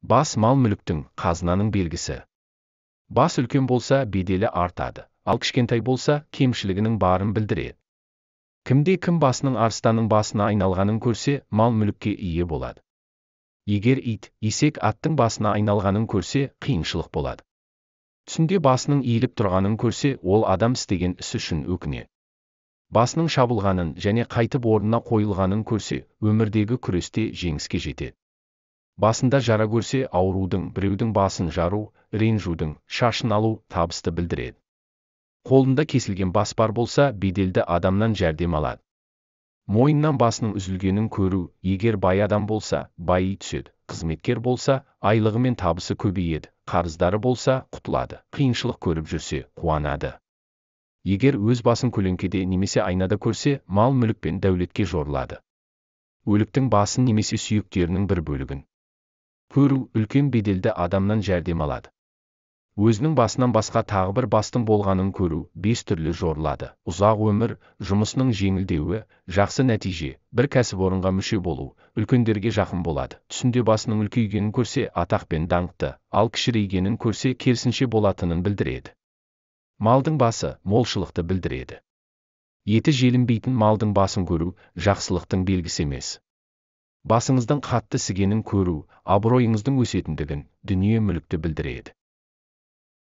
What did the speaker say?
Бас мал-мүліктің, қазынаның белгісі. Бас үлкен болса, беделі артады, ал кішкентай болса, кемшілігінің барын білдіреді. Кімде-кім басының арыстанның басына айналғанын көрсе, мал-мүлікке ие болады. Егер ит, есек аттың басына айналғанын көрсе, қиыншылық болады. Түсінде басының иіліп тұрғанын көрсе, ол адам істеген іс үшін өкінеді. Басының шабылғанын және қайтып орнына қойылғанын көрсе, өмірдегі күресте жеңіске жетеді. Басында жара көрсе, аурудың, біреудің басын жару, ренжудің, шашын алу табысты білдіреді. Қолында кесілген бас бар болса, беделді адамнан жәрдем алады. Мойыннан басының үзілгенін көру, егер бай адам болса, байи түседі, қызметкер болса, айлығы мен табысы көбейеді, қарыздары болса, құтылады, қиыншылық көріп жүрсе, қуанады. Егер өз басын көлеңкеде немесе айнада көрсе, мал-мүлік пен дәулетке жорылады. Өліктің басын немесе сүйектерінің бір бөлігін көру, үлкен беделді адамнан жәрдем алады. Өзінің басынан басқа тағы бір бастың болғанын көру, 5 түрлі жорылады. Ұзақ өмір, жұмысының жеңілдеуі, жақсы нәтиже, бір кәсіпорынға мүше болу, үлкендерге жақын болады. Түсінде басының үлкейгенін көрсе, атақ пен даңқты, ал кішірейгенін көрсе, керісінше болатынын білдіреді. Малдың басы молшылықты білдіреді. Еті желінбейтін малдың басын көру, жақсылықтың белгісі емес. Басыңыздың қатты сігенін көру, абыройыңыздың өсетіндігін, дүние мүлікті білдіреді.